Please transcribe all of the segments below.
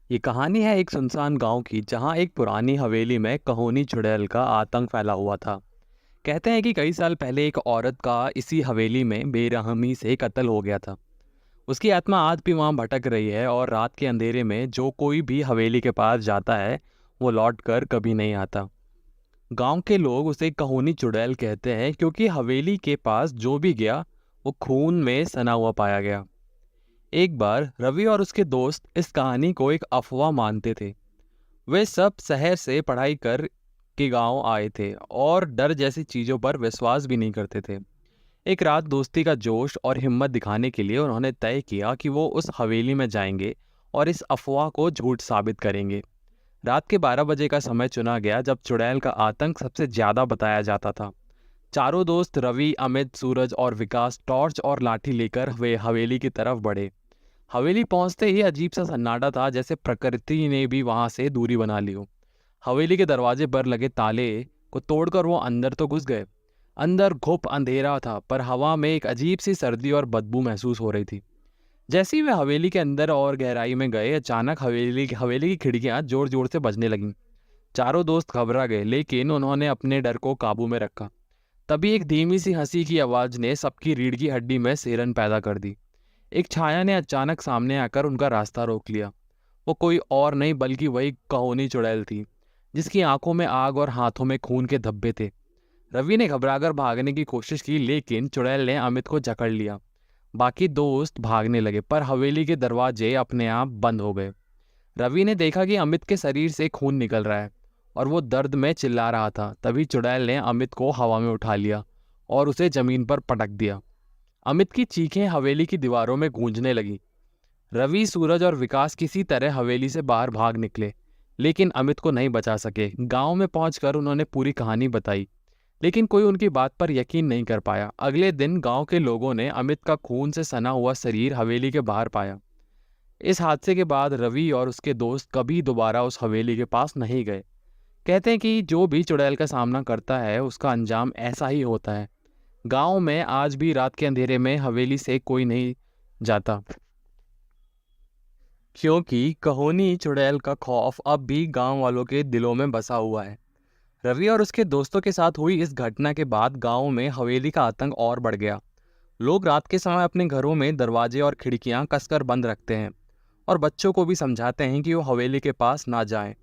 ये कहानी है एक सुनसान गांव की जहां एक पुरानी हवेली में कहोनी चुड़ैल का आतंक फैला हुआ था। कहते हैं कि कई साल पहले एक औरत का इसी हवेली में बेरहमी से कत्ल हो गया था। उसकी आत्मा आज भी वहां भटक रही है और रात के अंधेरे में जो कोई भी हवेली के पास जाता है वो लौट कर कभी नहीं आता। गांव के लोग उसे कहोनी चुड़ैल कहते हैं क्योंकि हवेली के पास जो भी गया वो खून में सना हुआ पाया गया। एक बार रवि और उसके दोस्त इस कहानी को एक अफवाह मानते थे। वे सब शहर से पढ़ाई कर के गांव आए थे और डर जैसी चीज़ों पर विश्वास भी नहीं करते थे। एक रात दोस्ती का जोश और हिम्मत दिखाने के लिए उन्होंने तय किया कि वो उस हवेली में जाएंगे और इस अफवाह को झूठ साबित करेंगे। रात के 12 बजे का समय चुना गया जब चुड़ैल का आतंक सबसे ज़्यादा बताया जाता था। चारों दोस्त रवि, अमित, सूरज और विकास टॉर्च और लाठी लेकर वे हवेली की तरफ बढ़े। हवेली पहुंचते ही अजीब सा सन्नाटा था, जैसे प्रकृति ने भी वहां से दूरी बना ली हो। हवेली के दरवाजे पर लगे ताले को तोड़कर वो अंदर तो घुस गए। अंदर घुप अंधेरा था पर हवा में एक अजीब सी सर्दी और बदबू महसूस हो रही थी। जैसे ही वे हवेली के अंदर और गहराई में गए अचानक हवेली की खिड़कियां जोर जोर से बजने लगीं। चारों दोस्त घबरा गए लेकिन उन्होंने अपने डर को काबू में रखा। तभी एक धीमी सी हंसी की आवाज ने सबकी रीढ़ की हड्डी में सिरन पैदा कर दी। एक छाया ने अचानक सामने आकर उनका रास्ता रोक लिया। वो कोई और नहीं बल्कि वही कहोनी चुड़ैल थी, जिसकी आंखों में आग और हाथों में खून के धब्बे थे। रवि ने घबराकर भागने की कोशिश की लेकिन चुड़ैल ने अमित को जकड़ लिया। बाकी दोस्त भागने लगे पर हवेली के दरवाजे अपने आप बंद हो गए। रवि ने देखा कि अमित के शरीर से खून निकल रहा है और वो दर्द में चिल्ला रहा था। तभी चुड़ैल ने अमित को हवा में उठा लिया और उसे जमीन पर पटक दिया। अमित की चीखें हवेली की दीवारों में गूंजने लगी। रवि, सूरज और विकास किसी तरह हवेली से बाहर भाग निकले लेकिन अमित को नहीं बचा सके। गांव में पहुंचकर उन्होंने पूरी कहानी बताई लेकिन कोई उनकी बात पर यकीन नहीं कर पाया। अगले दिन गांव के लोगों ने अमित का खून से सना हुआ शरीर हवेली के बाहर पाया। इस हादसे के बाद रवि और उसके दोस्त कभी दोबारा उस हवेली के पास नहीं गए। कहते हैं कि जो भी चुड़ैल का सामना करता है उसका अंजाम ऐसा ही होता है। गांव में आज भी रात के अंधेरे में हवेली से कोई नहीं जाता क्योंकि कहोनी चुड़ैल का खौफ अब भी गांव वालों के दिलों में बसा हुआ है। रवि और उसके दोस्तों के साथ हुई इस घटना के बाद गांव में हवेली का आतंक और बढ़ गया। लोग रात के समय अपने घरों में दरवाजे और खिड़कियां कसकर बंद रखते हैं और बच्चों को भी समझाते हैं कि वो हवेली के पास ना जाएं।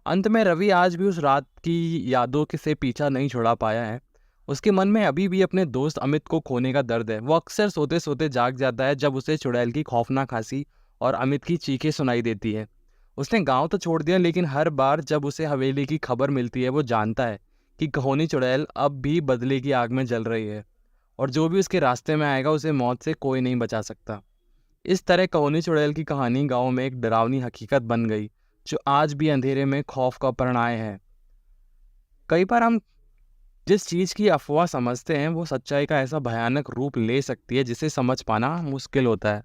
अंत में रवि आज भी उस रात की यादों के से पीछा नहीं छुड़ा पाया है। उसके मन में अभी भी अपने दोस्त अमित को खोने का दर्द है। वो अक्सर सोते सोते जाग जाता है जब उसे चुड़ैल की खौफनाक हंसी और अमित की चीखें सुनाई देती है। उसने गांव तो छोड़ दिया लेकिन हर बार जब उसे हवेली की खबर मिलती है वो जानता है कि कहोनी चुड़ैल अब भी बदले की आग में जल रही है और जो भी उसके रास्ते में आएगा उसे मौत से कोई नहीं बचा सकता। इस तरह कहोनी चुड़ैल की कहानी गांव में एक डरावनी हकीकत बन गई जो आज भी अंधेरे में खौफ का प्रणय है। कई बार हम जिस चीज़ की अफवाह समझते हैं वो सच्चाई का ऐसा भयानक रूप ले सकती है जिसे समझ पाना मुश्किल होता है।